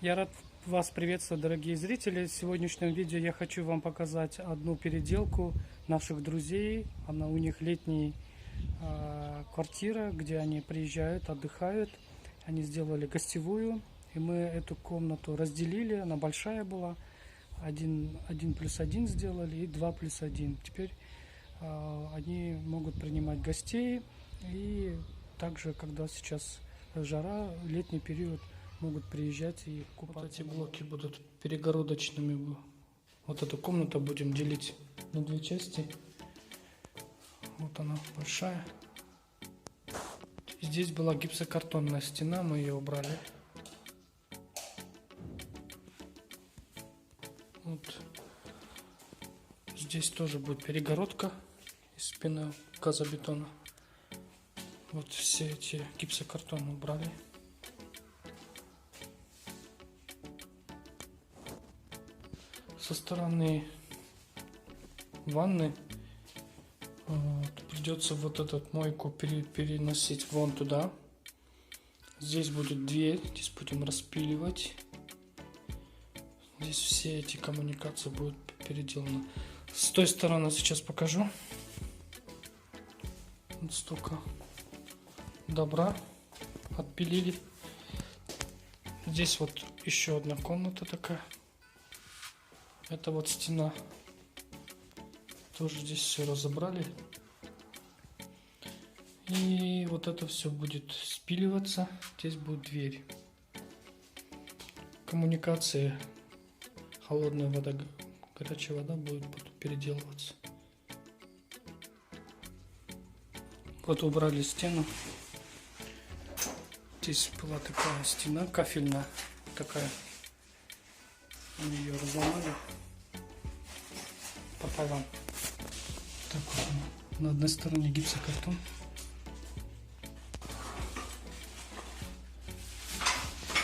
Я рад вас приветствовать, дорогие зрители. В сегодняшнем видео я хочу вам показать одну переделку наших друзей. Она у них летняя квартира, где они приезжают, отдыхают. Они сделали гостевую, и мы эту комнату разделили. Она большая была. 1+1 сделали и 2+1. Теперь они могут принимать гостей, и также, когда сейчас жара, летний период, могут приезжать и купаться. Вот эти блоки будут перегородочными. Вот эту комнату будем делить на две части. Вот она большая. Здесь была гипсокартонная стена, мы ее убрали. Вот. Здесь тоже будет перегородка из пеногазобетона. Вот все эти гипсокартоны убрали. Со стороны ванны придется вот этот мойку переносить вон туда. Здесь будет дверь, здесь будем распиливать. Здесь все эти коммуникации будут переделаны. С той стороны сейчас покажу. Вот столько добра отпилили. Здесь вот еще одна комната такая. Это вот стена. Тоже здесь все разобрали. И вот это все будет спиливаться. Здесь будет дверь. Коммуникации. Холодная вода, горячая вода будет переделываться. Вот убрали стену. Здесь была такая стена кафельная. Такая. Мы ее разломали пополам. Так вот она. На одной стороне гипсокартон.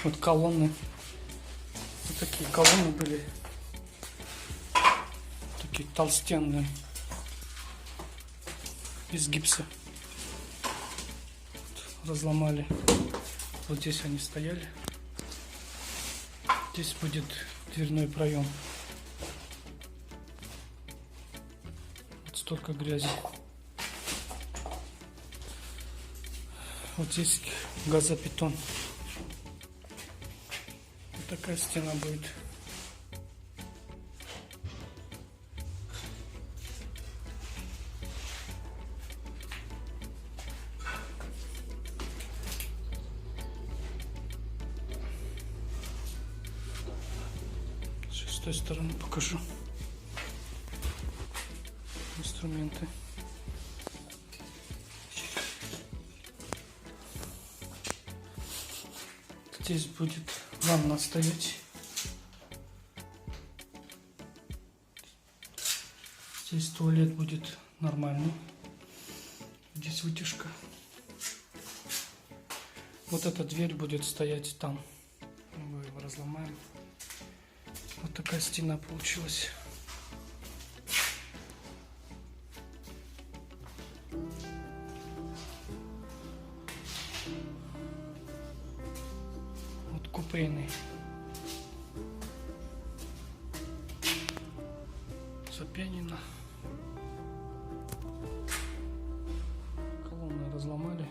Вот колонны. Вот такие колонны были. Такие толстенные. Из гипса. Вот, разломали. Вот здесь они стояли. Здесь будет дверной проем. Вот столько грязи. Вот здесь газобетон. Вот такая стена будет. С той стороны покажу инструменты. Здесь будет ванна стоять. Здесь туалет будет нормальный. Здесь вытяжка. Вот эта дверь будет стоять там. Мы его разломаем. Вот такая стена получилась. Вот купейный. Запянина. Колонны разломали.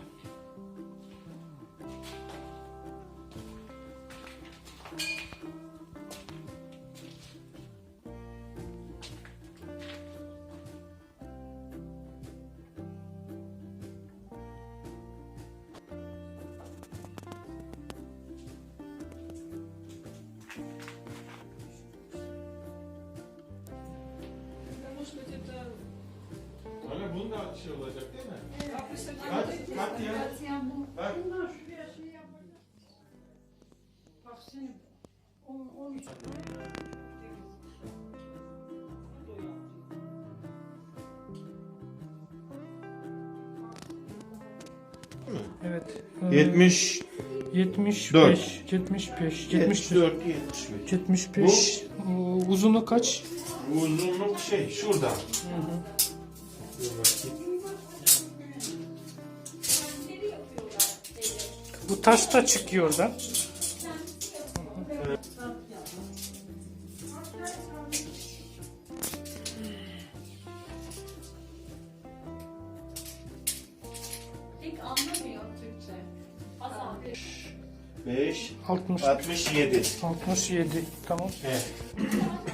Öyle bunu da şey olacak değil mi? Kat ya. Bak. Bak senin 13. Evet. 70, 75, 75, 74, 75. 75. Uzunluğu kaç? Uzunluk şey şurada. Dur bakayım. Bu taşta çıkıyor da. İlk anlamıyor Türkçe. Hasan. 5, 60, 67. 67. Tamam. Evet.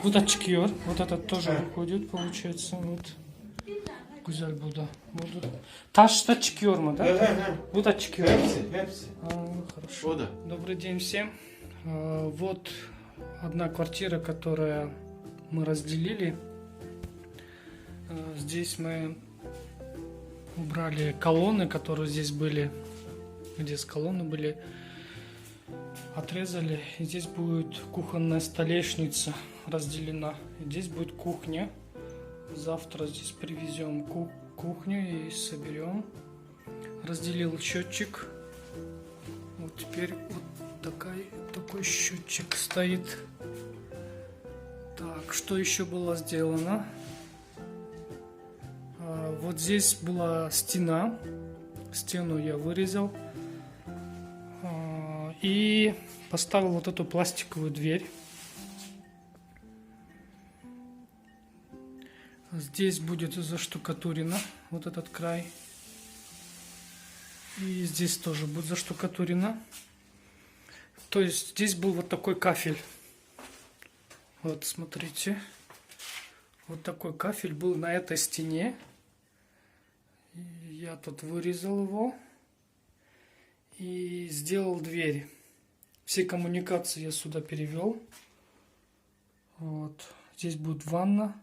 Bu da çıkıyor. Вот этот тоже выходит, получается. Вот. Güzel bu da. Bu da. Taş da çıkıyor mu, да? Bu da çıkıyor. Hepsi. Хорошо. O da. Добрый день всем. Вот одна квартира, которая мы разделили. Здесь мы убрали колонны, которые здесь были. Здесь колонны были. Отрезали. И здесь будет кухонная столешница разделена. И здесь будет кухня. Завтра здесь привезем кухню и соберем. Разделил счетчик. Вот теперь вот такой счетчик стоит. Так, что еще было сделано? Вот здесь была стена. Стену я вырезал. И поставил вот эту пластиковую дверь. Здесь будет заштукатурено вот этот край. И здесь тоже будет заштукатурено. То есть здесь был вот такой кафель. Вот смотрите. Вот такой кафель был на этой стене. И я тут вырезал его. И сделал дверь. Все коммуникации я сюда перевел. Вот. Здесь будет ванна.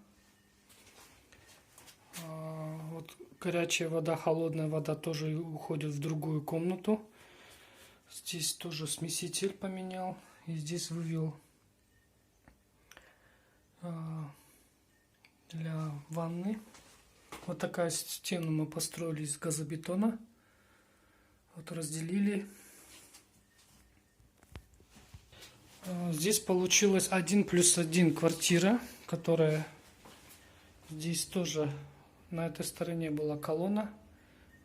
Вот горячая вода, холодная вода тоже уходит в другую комнату. Здесь тоже смеситель поменял. И здесь вывел для ванны. Вот такая стену мы построили из газобетона. Вот разделили. Здесь получилось 1+1 квартира, которая здесь тоже на этой стороне была колонна.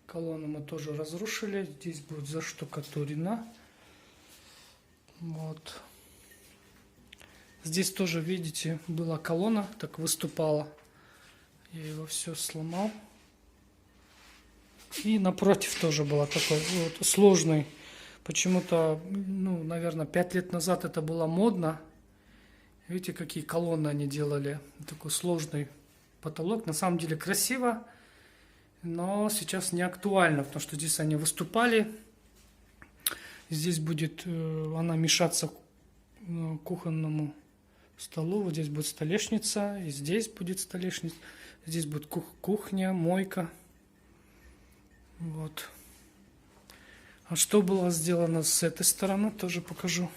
Колонну мы тоже разрушили. Здесь будет заштукатурено. Вот. Здесь тоже, видите, была колонна, так выступала. Я его все сломал. И напротив тоже была такой вот сложный. Почему-то, ну, наверное, 5 лет назад это было модно. Видите, какие колонны они делали. Такой сложный потолок. На самом деле красиво, но сейчас не актуально, потому что здесь они выступали. Здесь будет она мешаться кухонному столу. Вот здесь будет столешница, и здесь будет столешница. Здесь будет кухня, мойка. Вот. А что было сделано с этой стороны, тоже покажу.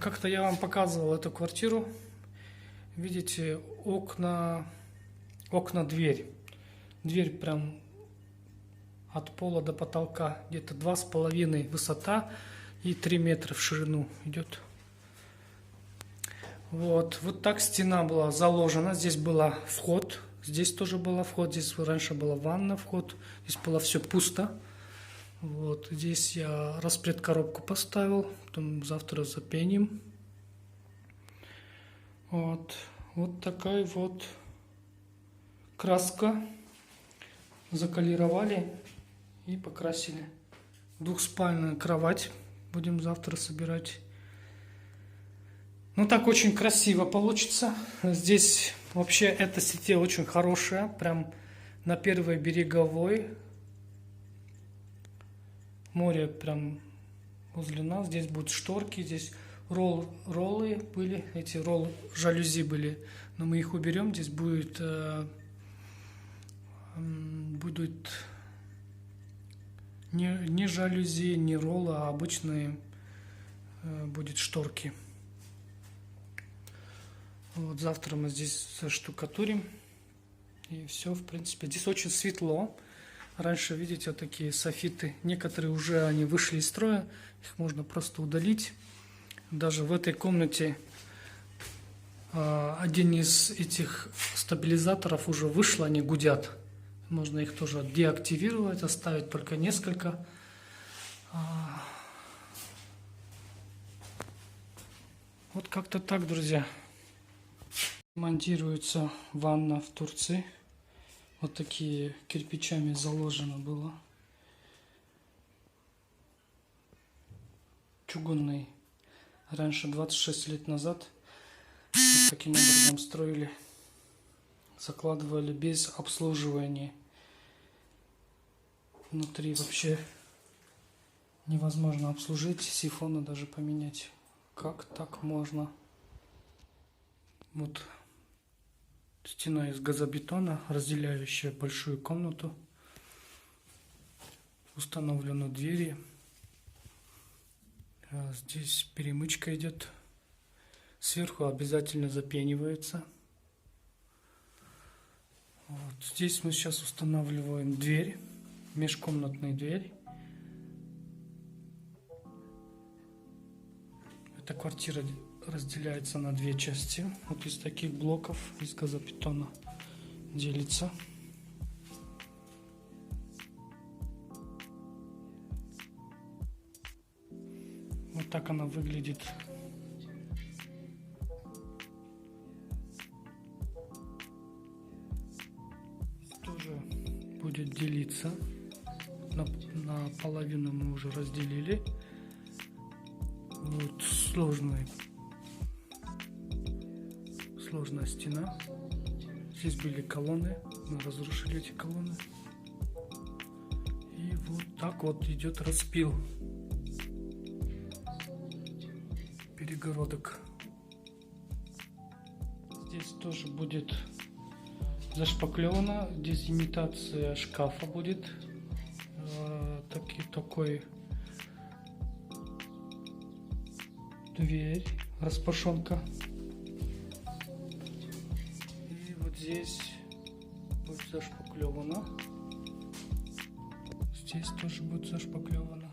Как-то я вам показывал эту квартиру. Видите, окна, дверь. Дверь прям от пола до потолка. Где-то 2,5 высота и 3 метра в ширину идет. Вот так стена была заложена. Здесь был вход. Здесь тоже был вход. Здесь раньше была ванна, вход. Здесь было все пусто. Вот. Здесь я распредкоробку поставил. Потом завтра запеним. Вот такая вот краска. Заколировали и покрасили. Двухспальная кровать. Будем завтра собирать. Ну так очень красиво получится. Здесь вообще эта сеть очень хорошая. Прям на первой береговой. Море прям возле нас. Здесь будут шторки. Здесь роллы были. Эти жалюзи были. Но мы их уберем. Здесь будут не жалюзи, не роллы, а обычные будет шторки. Вот завтра мы здесь заштукатурим. И все, в принципе. Здесь очень светло. Раньше, видите, вот такие софиты. Некоторые уже они вышли из строя. Их можно просто удалить. Даже в этой комнате один из этих стабилизаторов уже вышел, они гудят. Можно их тоже деактивировать, оставить только несколько. Вот как-то так, друзья. Монтируется ванна в Турции. Вот такие кирпичами заложено было. Чугунный. Раньше, 26 лет назад, вот таким образом строили. Закладывали без обслуживания. Внутри вообще невозможно обслужить, сифоны даже поменять. Как так можно? Вот стена из газобетона, разделяющая большую комнату. Установлены двери. Здесь перемычка идет. Сверху обязательно запенивается. Вот. Здесь мы сейчас устанавливаем дверь, межкомнатную дверь. Эта квартира разделяется на две части. Вот из таких блоков, из газобетона делится. Вот так она выглядит. Тоже будет делиться. На половину мы уже разделили. Вот сложная стена. Здесь были колонны. Мы разрушили эти колонны. И вот так вот идет распил перегородок. Здесь тоже будет зашпаклевано. Здесь имитация шкафа будет. Такой дверь, распашонка. И вот здесь будет зашпаклевано. Здесь тоже будет зашпаклевано.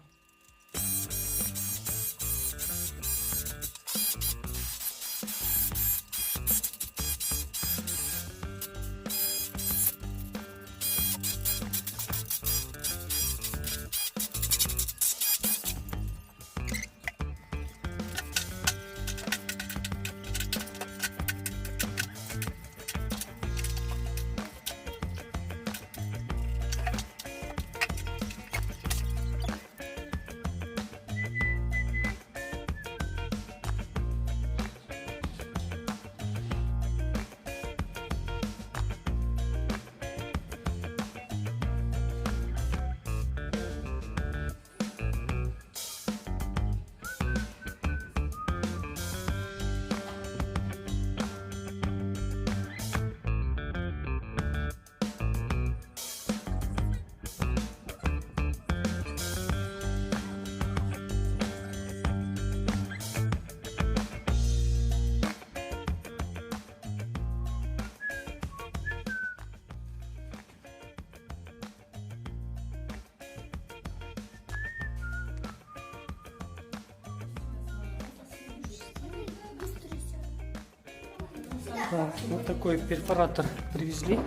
Да, вот такой перфоратор привезли.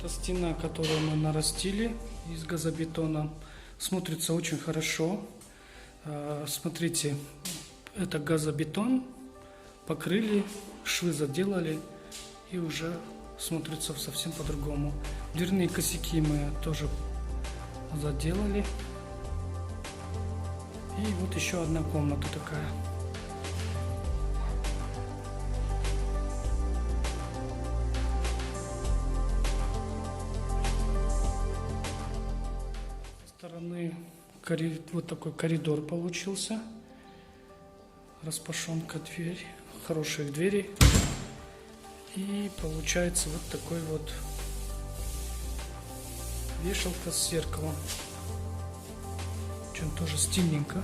Стена, которую мы нарастили из газобетона, смотрится очень хорошо. Смотрите, это газобетон, покрыли, швы заделали и уже смотрится совсем по-другому. Дверные косяки мы тоже заделали. И вот еще одна комната такая. Со стороны вот такой коридор получился. Распашонка, дверь, хорошие двери. И получается вот такой вот вешалка с зеркалом. Очень тоже стильненько.